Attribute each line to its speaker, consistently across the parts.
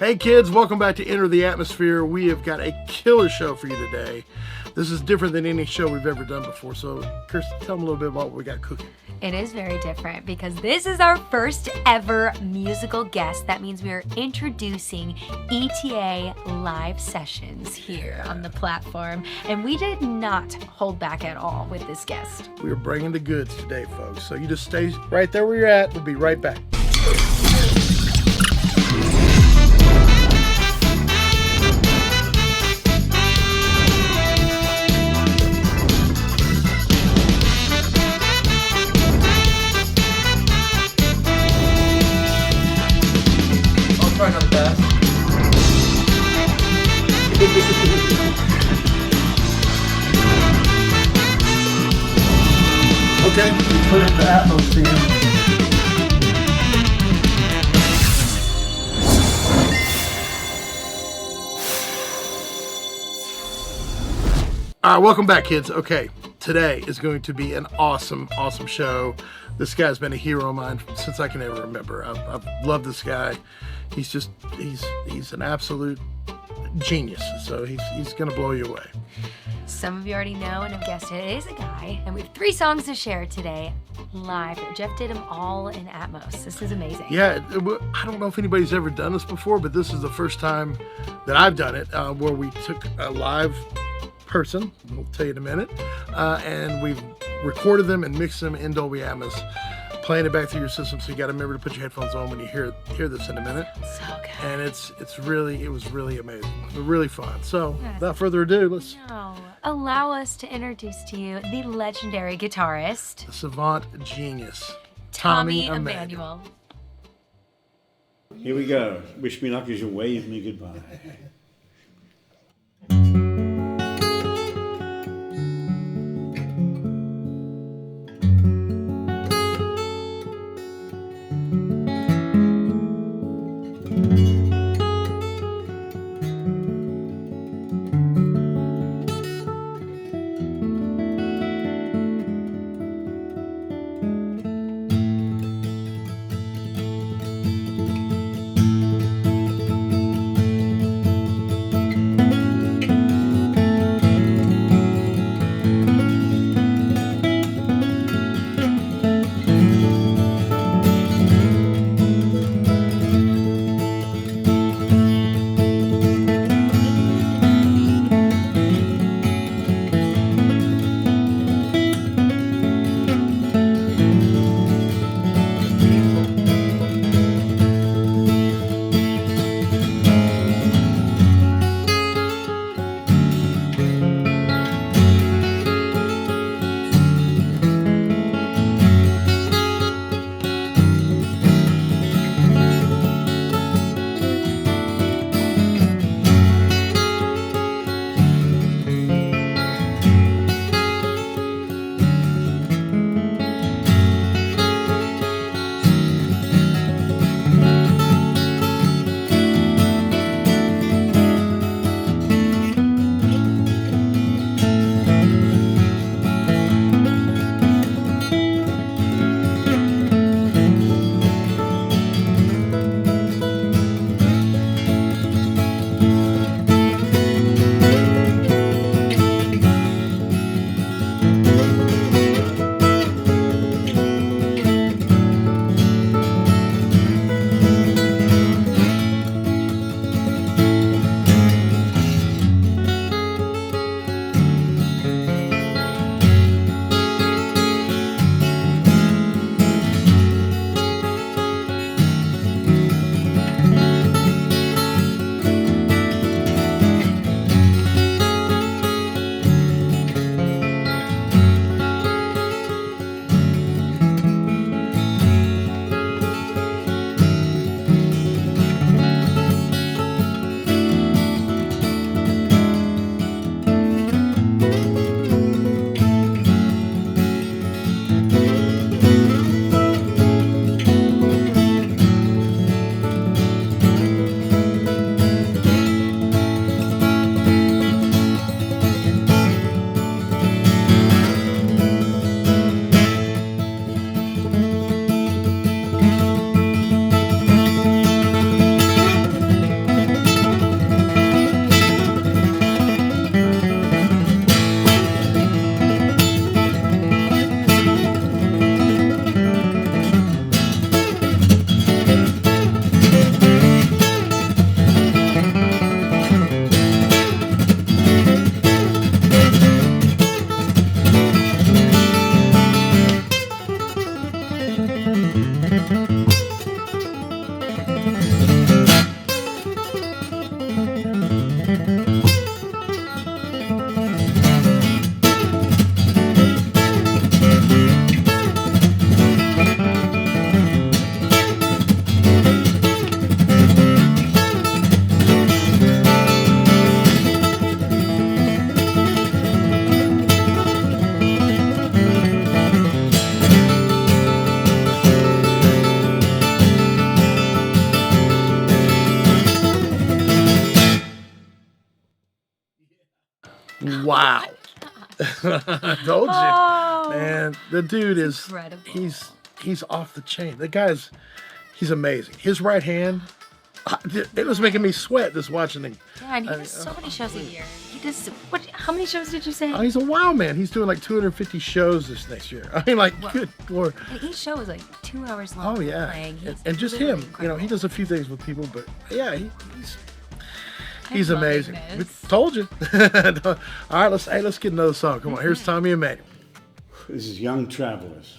Speaker 1: Hey kids, welcome back to Enter the Atmosphere. We have got a killer show for you today. This is different than any show we've ever done before. So, Kirstie, tell them a little bit about what we got cooking.
Speaker 2: It is very different because this is our first ever musical guest. That means we are introducing ETA live sessions here on the platform. And we did not hold back at all with this guest.
Speaker 1: We are bringing the goods today, folks. So you just stay right there where you're at. We'll be right back.
Speaker 3: Try not that.
Speaker 1: Okay, put in the Atmos theme. All right, welcome back, kids. Okay, today is going to be an awesome show. This guy's been a hero of mine since I can ever remember. I've loved this guy. He's an absolute genius. So he's gonna blow you away.
Speaker 2: Some of you already know and have guessed it is a guy, and we have 3 songs to share today live. Jeff did them all in Atmos. This is amazing.
Speaker 1: Yeah, I don't know if anybody's ever done this before, but this is the first time that I've done it, where we took a live person, we'll tell you in a minute, and we've recorded them and mixed them in Dolby Atmos, playing it back through your system. So you got to remember to put your headphones on when you hear this in a minute.
Speaker 2: So good.
Speaker 1: And it was really amazing, really fun. So without further ado, let's
Speaker 2: allow us to introduce to you the legendary guitarist,
Speaker 1: the savant genius,
Speaker 2: Tommy Emmanuel.
Speaker 4: Here we go. Wish me luck as you wave me goodbye.
Speaker 1: Wow. I told you.
Speaker 2: Oh,
Speaker 1: Man, the dude is,
Speaker 2: incredible.
Speaker 1: he's off the chain. The guy's, he's amazing. His right hand, it was making me sweat just watching him.
Speaker 2: Yeah, and he does so many shows a year. He does, how many shows did you say?
Speaker 1: He's a wow man. He's doing like 250 shows this next year. I mean, like, good Lord.
Speaker 2: And each show is like 2 hours long.
Speaker 1: Oh, yeah.
Speaker 2: Playing.
Speaker 1: And just
Speaker 2: literally
Speaker 1: him. You know,
Speaker 2: incredible.
Speaker 1: he does a few things with people, but yeah, he's
Speaker 2: I'm loving
Speaker 1: amazing. We
Speaker 2: this.
Speaker 1: told you. All right, let's get another song. Come on, here's Tommy Emmanuel.
Speaker 4: This is Young Travelers.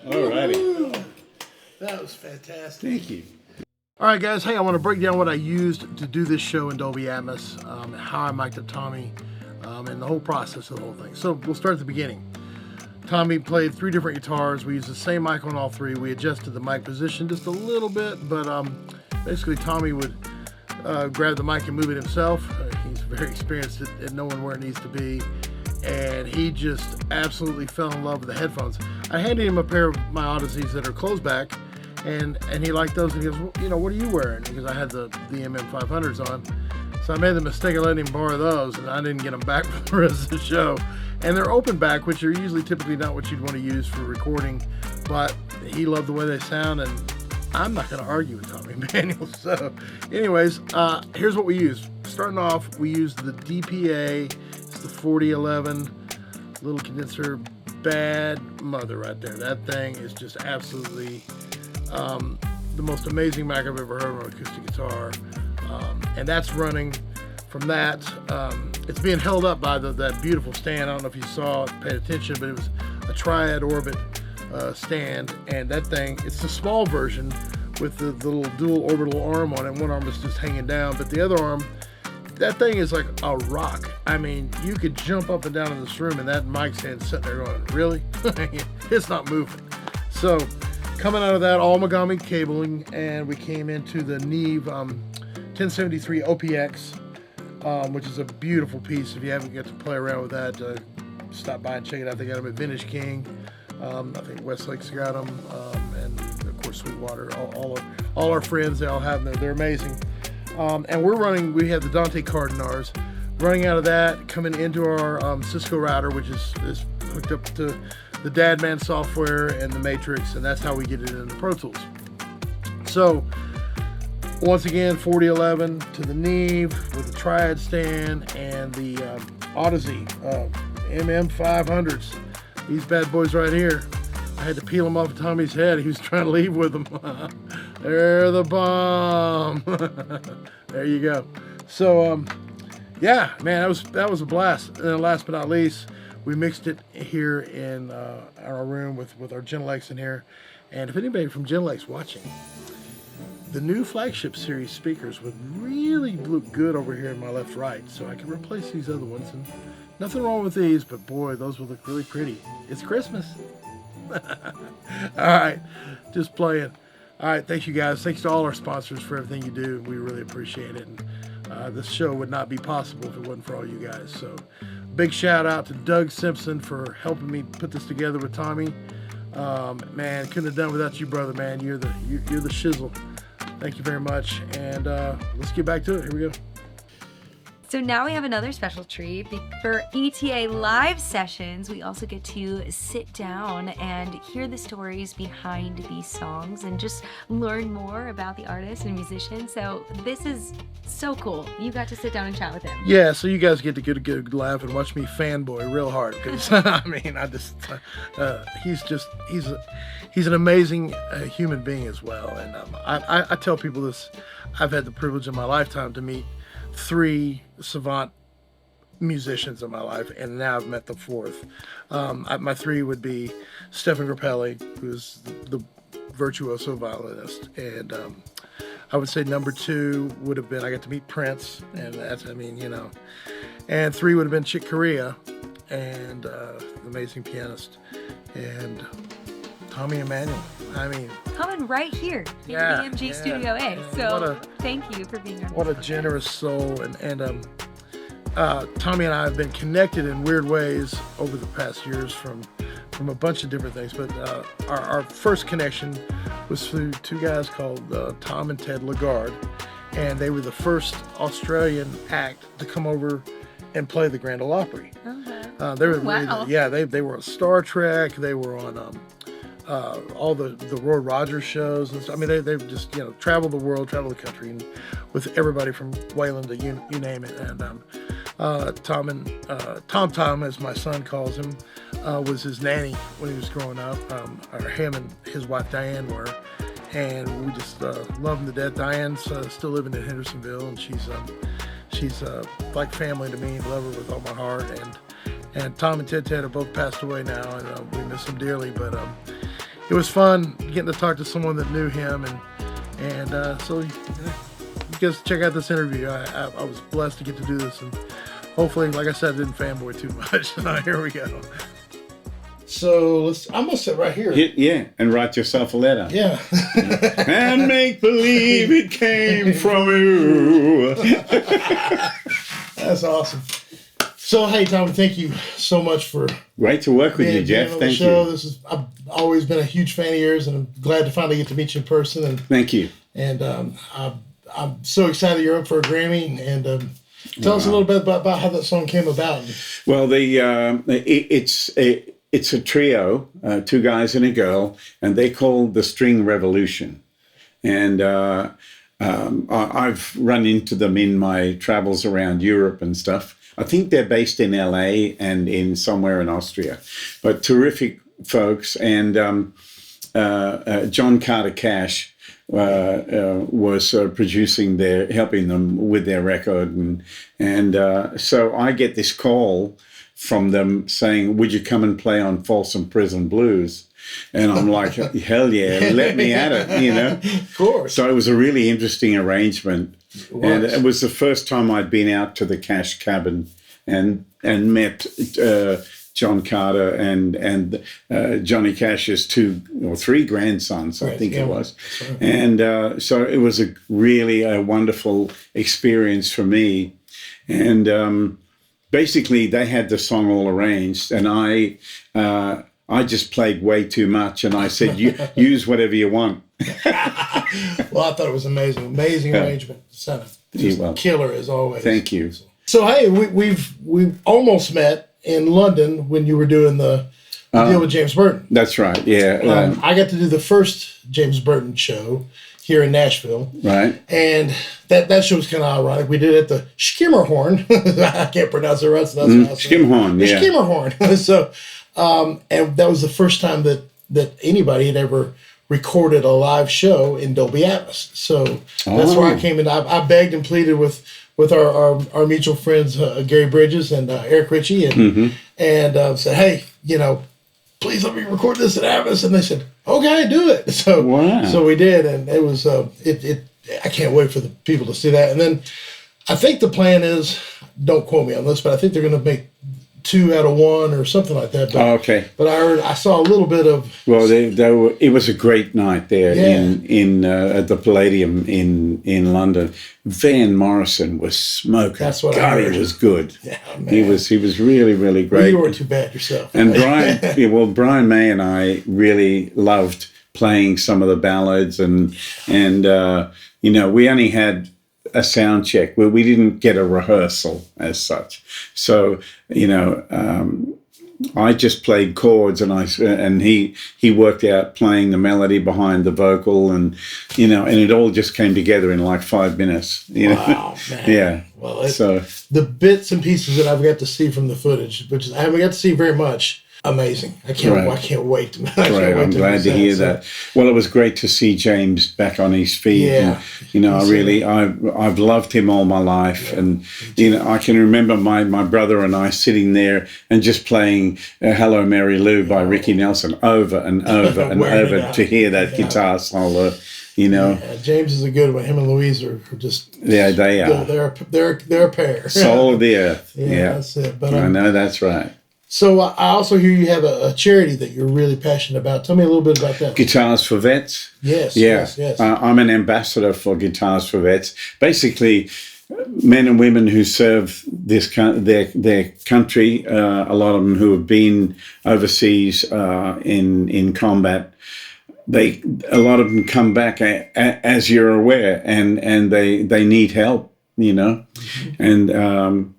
Speaker 4: Alrighty.
Speaker 1: That was fantastic.
Speaker 4: Thank you.
Speaker 1: All right, guys. Hey, I want to break down what I used to do this show in Dolby Atmos, how I mic'd up Tommy, and the whole process of the whole thing. So we'll start at the beginning. Tommy played 3 different guitars. We used the same mic on all 3. We adjusted the mic position just a little bit, but basically Tommy would grab the mic and move it himself. He's very experienced at knowing where it needs to be, and he just absolutely fell in love with the headphones. I handed him a pair of my Odysseys that are closed back, and he liked those, and he goes, well, you know, what are you wearing? Because I had the MM500s on. So I made the mistake of letting him borrow those, and I didn't get them back for the rest of the show. And they're open back, which are usually typically not what you'd want to use for recording, but he loved the way they sound, and I'm not going to argue with Tommy Emmanuel. So anyways, here's what we used. Starting off, we used the DPA. It's the 4011 little condenser, bad mother right there. That thing is just absolutely the most amazing mic I've ever heard on an acoustic guitar. And that's running from that, it's being held up by that beautiful stand. I don't know if you saw it, paid attention, but it was a triad orbit stand, and that thing, it's the small version with the little dual orbital arm on it. One arm is just hanging down, but the other arm, that thing is like a rock. I mean, you could jump up and down in this room and that mic stand's sitting there going, really? It's not moving. So coming out of that, all Megami cabling, and we came into the Neve 1073 OPX, which is a beautiful piece. If you haven't got to play around with that, stop by and check it out. They got them at Vintage King. I think Westlake's got them, and of course Sweetwater. All our friends, they all have them. They're amazing. And we have the Dante card in ours. Running out of that, coming into our Cisco router, which is hooked up to the Dadman software and the Matrix, and that's how we get it into Pro Tools. So once again, 4011 to the Neve with the Triad stand and the Odyssey MM500s. These bad boys right here. I had to peel them off of Tommy's head. He was trying to leave with them. They're the bomb. There you go. So yeah, man, that was a blast. And then last but not least, we mixed it here in our room with our Genelecs in here. And if anybody from Genelecs watching, the new flagship series speakers would really look good over here in my left right, so I can replace these other ones. And nothing wrong with these, but boy, those would look really pretty. It's Christmas. All right, just playing. All right, thank you guys. Thanks to all our sponsors for everything you do. We really appreciate it. And this show would not be possible if it wasn't for all you guys. So big shout out to Doug Simpson for helping me put this together with Tommy. Man, couldn't have done without you, brother, man. You're the shizzle. Thank you very much. And let's get back to it. Here we go.
Speaker 2: So now we have another special treat. For ETA live sessions, we also get to sit down and hear the stories behind these songs and just learn more about the artists and musicians. So this is so cool. You got to sit down and chat with him.
Speaker 1: Yeah, so you guys get to get a good laugh and watch me fanboy real hard, because I mean, he's an amazing human being as well. And I tell people this. I've had the privilege in my lifetime to meet 3 savant musicians in my life, and now I've met the 4th. My 3 would be Stefan Grappelli, who's the virtuoso violinist, and I would say number 2 would have been, I got to meet Prince, and that's, I mean, you know, and 3 would have been Chick Corea, and the amazing pianist, and Tommy Emmanuel. I mean,
Speaker 2: coming right here in BMG Studio A. So thank you for being here.
Speaker 1: What a generous soul. And Tommy and I have been connected in weird ways over the past years from a bunch of different things. But our first connection was through 2 guys called Tom and Ted Lagarde. And they were the first Australian act to come over and play the Grand Ole Opry.
Speaker 2: Okay.
Speaker 1: They were
Speaker 2: wow.
Speaker 1: They were on Star Trek. They were on all the Roy Rogers shows and stuff. I mean, they've just, you know, traveled the world, traveled the country, and with everybody from Waylon to you name it. And Tom, as my son calls him, was his nanny when he was growing up. Or him and his wife Diane were, and we just love him to death. Diane's still living in Hendersonville, and she's like family to me. Love her with all my heart. And Tom and Ted have both passed away now, and we miss them dearly. But it was fun getting to talk to someone that knew him, and so you guys check out this interview. I was blessed to get to do this, and hopefully, like I said, I didn't fanboy too much. Here we go. So I'm gonna sit right here.
Speaker 4: Yeah, and write yourself a letter.
Speaker 1: Yeah.
Speaker 4: And make believe it came from you.
Speaker 1: That's awesome. So, hey, Tom, thank you so much for
Speaker 4: Great to work with you, Jeff. Thank you.
Speaker 1: I've always been a huge fan of yours, and I'm glad to finally get to meet you in person. And
Speaker 4: thank you.
Speaker 1: And I'm so excited you're up for a Grammy. And tell us a little bit about how that song came about.
Speaker 4: Well, it's a trio, 2 guys and a girl, and they called the String Revolution. And I've run into them in my travels around Europe and stuff. I think they're based in LA and in somewhere in Austria, but terrific folks. And John Carter Cash was producing helping them with their record, and so I get this call from them saying, "Would you come and play on Folsom Prison Blues?" And I'm like, "Hell yeah, let me at it," you know.
Speaker 1: Of course.
Speaker 4: So it was a really interesting arrangement, and it was the first time I'd been out to the Cash Cabin and met John Carter and Johnny Cash's 2 or 3 grandsons, I think it was. Right. And so it was really a wonderful experience for me. And basically they had the song all arranged, and I just played way too much, and I said, use whatever you want.
Speaker 1: Well, I thought it was amazing. Amazing arrangement. Sounded just killer as always.
Speaker 4: Thank you.
Speaker 1: So hey, we've almost met in London when you were doing the deal with James Burton.
Speaker 4: That's right, yeah.
Speaker 1: I got to do the first James Burton show here in Nashville.
Speaker 4: Right.
Speaker 1: And that show was kind of ironic. We did it at the Skimmerhorn. I can't pronounce it right, so that's how I say it.
Speaker 4: Skimmerhorn, yeah.
Speaker 1: The Skimmerhorn. So, and that was the first time that anybody had ever recorded a live show in Dolby Atmos. So that's where I came in. I begged and pleaded with our mutual friends, Gary Bridges and Eric Ritchie, and said, hey, please let me record this at Atmos. And they said, okay, do it. So we did, and it was I can't wait for the people to see that. And then I think the plan is, don't quote me on this, but I think they're going to make 2 out of 1 or something like that. But,
Speaker 4: okay.
Speaker 1: But I saw a little bit of.
Speaker 4: Well, it was a great night there in at the Palladium in London. Van Morrison was smoking.
Speaker 1: That's what I heard.
Speaker 4: He was good.
Speaker 1: Yeah, man.
Speaker 4: He was really, really great.
Speaker 1: Well, you weren't too bad yourself.
Speaker 4: And Brian May and I really loved playing some of the ballads, and we only had a sound check where we didn't get a rehearsal as such. So, I just played chords, and he worked out playing the melody behind the vocal, and it all just came together in like 5 minutes.
Speaker 1: Wow, man.
Speaker 4: Yeah.
Speaker 1: Well, the bits and pieces that I've got to see from the footage, which I haven't got to see very much. Amazing. I can't wait.
Speaker 4: I'm glad to hear that. Well, it was great to see James back on his feet.
Speaker 1: Yeah.
Speaker 4: And, I've loved him all my life. Yeah. And, I can remember my brother and I sitting there and just playing Hello, Mary Lou by Ricky Nelson over and over and over to hear that guitar solo.
Speaker 1: Yeah, James is a good one. Him and Louise are just.
Speaker 4: Yeah, they are.
Speaker 1: They're a pair.
Speaker 4: Soul of the earth.
Speaker 1: Yeah, that's it. But
Speaker 4: I know that's right.
Speaker 1: So I also hear you have a charity that you're really passionate about. Tell me a little bit about that.
Speaker 4: Guitars for Vets.
Speaker 1: Yes.
Speaker 4: Yeah.
Speaker 1: Yes.
Speaker 4: I'm an ambassador for Guitars for Vets. Basically, men and women who serve their country, a lot of them who have been overseas in combat. A lot of them come back, as you're aware, and they need help, and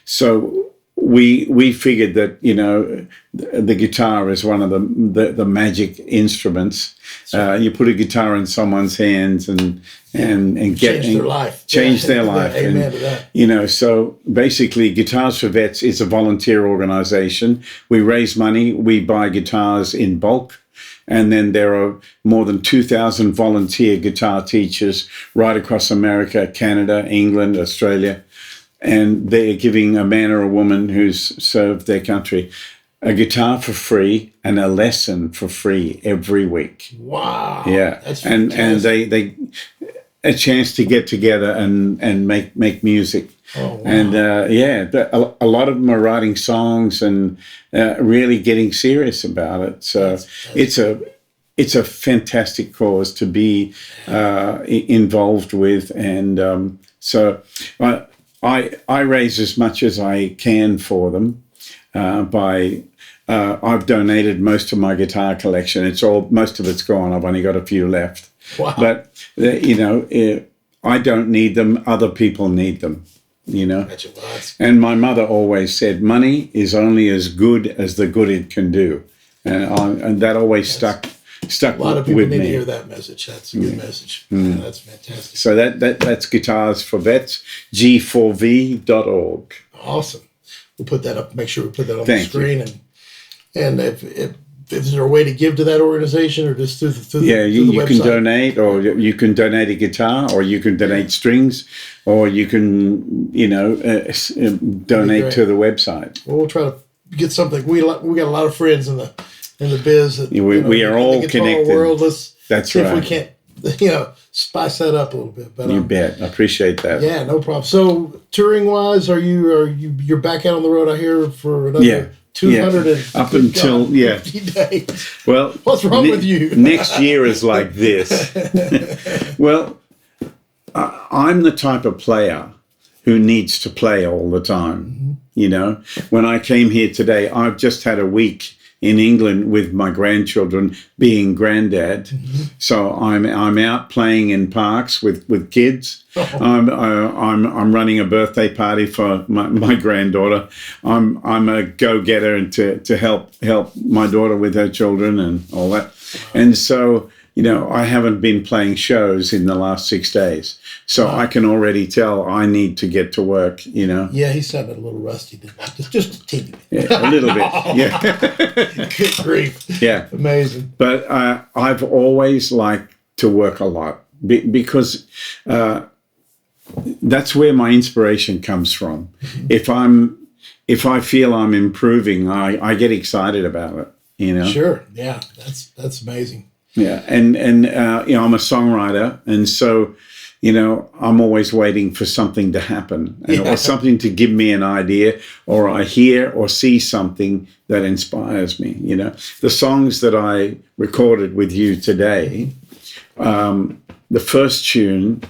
Speaker 4: so. We figured that the guitar is one of the magic instruments. You put a guitar in someone's hands and change
Speaker 1: their life.
Speaker 4: Change their life.
Speaker 1: Amen to that.
Speaker 4: So basically, Guitars for Vets is a volunteer organization. We raise money. We buy guitars in bulk. And then there are more than 2,000 volunteer guitar teachers right across America, Canada, England, Australia. And they're giving a man or a woman who's served their country a guitar for free and a lesson for free every week.
Speaker 1: Wow.
Speaker 4: Yeah.
Speaker 1: That's
Speaker 4: fantastic. And they a chance to get together and make music.
Speaker 1: Oh, wow.
Speaker 4: And a lot of them are writing songs and really getting serious about it. So it's a fantastic cause to be involved with. And so I raise as much as I can for them. I've donated most of my guitar collection. Most of it's gone. I've only got a few left.
Speaker 1: Wow.
Speaker 4: But I don't need them. Other people need them. And my mother always said, "Money is only as good as the good it can do," and that always stuck. A lot of people need to
Speaker 1: hear that message. That's a good message. Yeah, that's fantastic.
Speaker 4: So that's Guitars for Vets, g4v.org.
Speaker 1: Awesome. We'll put that up. Make sure we put that on the screen. And if is there a way to give to that organization, or just through the
Speaker 4: you
Speaker 1: website?
Speaker 4: can donate, or you can donate a guitar, or you can donate strings, or you can, donate to the website.
Speaker 1: Well, we'll try to get something. We got a lot of friends in the biz. That,
Speaker 4: we are all
Speaker 1: in the guitar
Speaker 4: connected.
Speaker 1: World. Let's
Speaker 4: That's
Speaker 1: see
Speaker 4: right.
Speaker 1: if we can't, spice that up a little bit. But
Speaker 4: You bet. I appreciate that.
Speaker 1: yeah, no problem. So touring wise, you're back out on the road? I hear for another 200 and
Speaker 4: up until
Speaker 1: 50 days.
Speaker 4: Well,
Speaker 1: What's wrong with you?
Speaker 4: Next year is like this. Well, I'm the type of player who needs to play all the time. When I came here today, I've just had a week in England with my grandchildren, being granddad. So I'm out playing in parks with kids. I'm running a birthday party for my granddaughter. I'm a go-getter and to help my daughter with her children and all that. And so, I haven't been playing shows in the last 6 days. So I can already tell I need to get to work,
Speaker 1: Yeah, he sounded a little rusty. Just a teeny bit.
Speaker 4: Yeah, a little bit. Yeah.
Speaker 1: Good grief.
Speaker 4: Yeah.
Speaker 1: Amazing.
Speaker 4: But I've always liked to work a lot because that's where my inspiration comes from. If I feel I'm improving, I get excited about it,
Speaker 1: Sure. Yeah, that's amazing.
Speaker 4: Yeah, and I'm a songwriter, and so I'm always waiting for something to happen, or something to give me an idea, or I hear or see something that inspires me. The songs that I recorded with you today, the first tune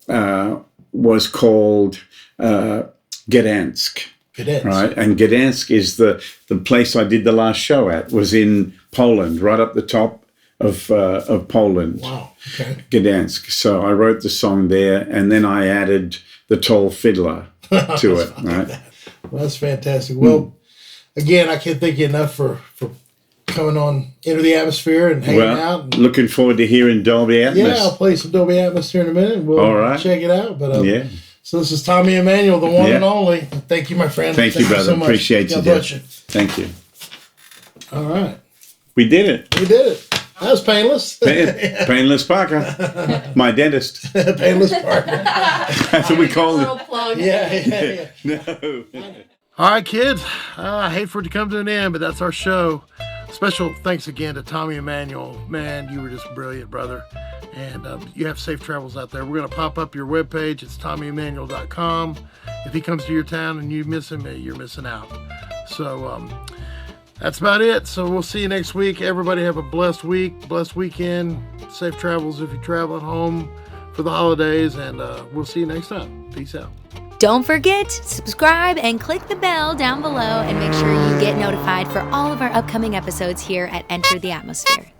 Speaker 4: was called Gdansk.
Speaker 1: Gdansk.
Speaker 4: Right, and Gdansk is the place I did the last show at. Was in Poland, right up the top of Poland.
Speaker 1: Wow. Okay.
Speaker 4: Gdansk. So I wrote the song there, and then I added the tall fiddler to it. Right.
Speaker 1: Well, that's fantastic. Well, again, I can't thank you enough for coming on Enter the Atmosphere and hanging out. And,
Speaker 4: looking forward to hearing Dolby Atmos.
Speaker 1: yeah, I'll play some Dolby Atmos here in a minute. We'll
Speaker 4: All right.
Speaker 1: check it out. But
Speaker 4: Yeah.
Speaker 1: So this is Tommy Emmanuel, the one and only. Thank you, my friend.
Speaker 4: Thank you, brother.
Speaker 1: so much.
Speaker 4: Appreciate you,
Speaker 1: God bless
Speaker 4: Jeff.
Speaker 1: you.
Speaker 4: Thank you.
Speaker 1: All right.
Speaker 4: We did it.
Speaker 1: We did it. That was painless.
Speaker 4: Painless Parker, my dentist.
Speaker 1: Painless partner.
Speaker 4: That's what we call
Speaker 3: Little
Speaker 4: it.
Speaker 3: plug.
Speaker 1: Yeah.
Speaker 4: No.
Speaker 1: All right, kids. I hate for it to come to an end, but that's our show. Special thanks again to Tommy Emmanuel. Man, you were just brilliant, brother. And you have safe travels out there. We're going to pop up your webpage. It's tommyemmanuel.com. If he comes to your town and you miss him, you're missing out. So that's about it. So we'll see you next week. Everybody have a blessed week, blessed weekend. Safe travels if you're traveling home for the holidays. And we'll see you next time. Peace out.
Speaker 2: Don't forget, subscribe and click the bell down below and make sure you get notified for all of our upcoming episodes here at Enter the Atmosphere.